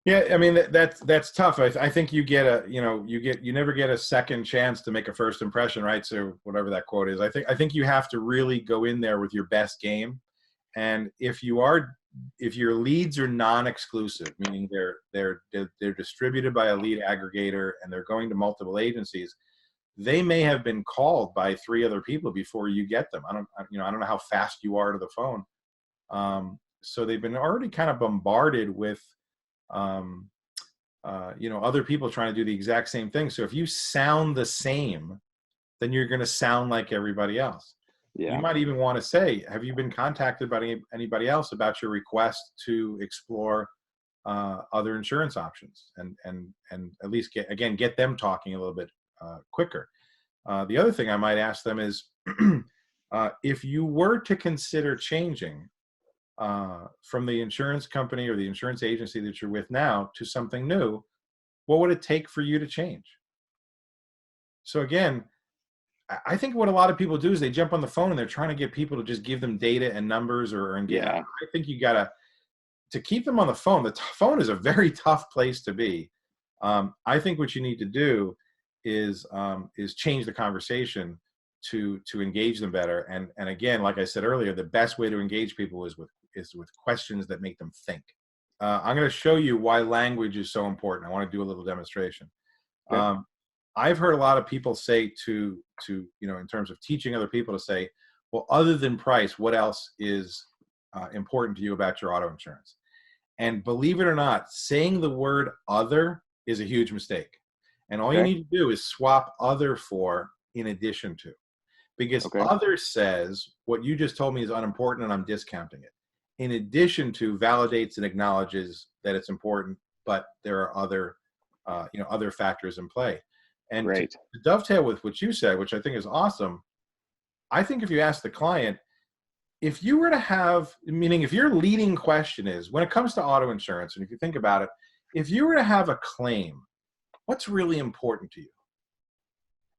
Yeah, I mean that's tough. I think you get you never get a second chance to make a first impression, right? So whatever that quote is, I think you have to really go in there with your best game. And if your leads are non-exclusive, meaning they're distributed by a lead aggregator and they're going to multiple agencies, they may have been called by 3 other people before you get them. I don't know how fast you are to the phone. So they've been already kind of bombarded with other people trying to do the exact same thing. So if you sound the same, then you're going to sound like everybody else. Yeah. You might even want to say, have you been contacted by anybody else about your request to explore other insurance options, and at least get them talking a little bit quicker. The other thing I might ask them is, if you were to consider changing from the insurance company or the insurance agency that you're with now to something new, what would it take for you to change? So again, I think what a lot of people do is they jump on the phone and they're trying to get people to just give them data and numbers or engage. Yeah. I think you gotta, to keep them on the phone. The phone is a very tough place to be. I think what you need to do is change the conversation to engage them better. And again, like I said earlier, the best way to engage people is with questions that make them think. I'm going to show you why language is so important. I want to do a little demonstration. Okay. I've heard a lot of people say to in terms of teaching other people to say, well, other than price, what else is important to you about your auto insurance? And believe it or not, saying the word other is a huge mistake. And all you Okay. need to do is swap other for in addition to. Because Okay. other says what you just told me is unimportant and I'm discounting it. In addition to validates and acknowledges that it's important, but there are other factors in play. And Great. to dovetail with what you said, which I think is awesome, I think if you ask the client, if you were to have, meaning if your leading question is, when it comes to auto insurance, and if you think about it, if you were to have a claim, what's really important to you?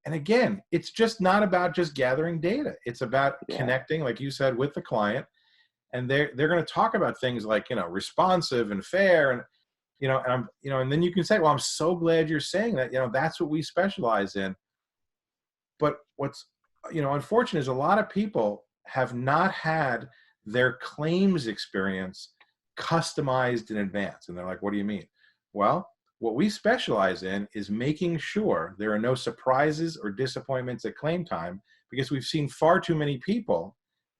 And again, it's just not about just gathering data. It's about connecting, like you said, with the client. And they're going to talk about things like, responsive and fair. And, and then you can say, well, I'm so glad you're saying that, that's what we specialize in. But what's, unfortunate is a lot of people have not had their claims experience customized in advance. And they're like, what do you mean? Well, what we specialize in is making sure there are no surprises or disappointments at claim time, because we've seen far too many people,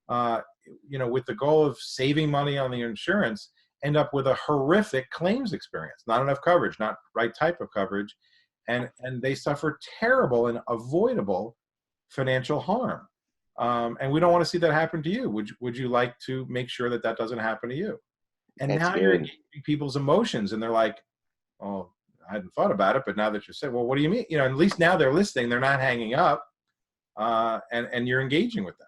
with the goal of saving money on the insurance, end up with a horrific claims experience, not enough coverage, not right type of coverage, and they suffer terrible and avoidable financial harm. And we don't want to see that happen to you. Would you like to make sure that doesn't happen to you? And That's now you're good. engaging people's emotions, and they're like, oh, I hadn't thought about it, but now that you said, well, what do you mean? At least now they're listening, they're not hanging up, and you're engaging with them.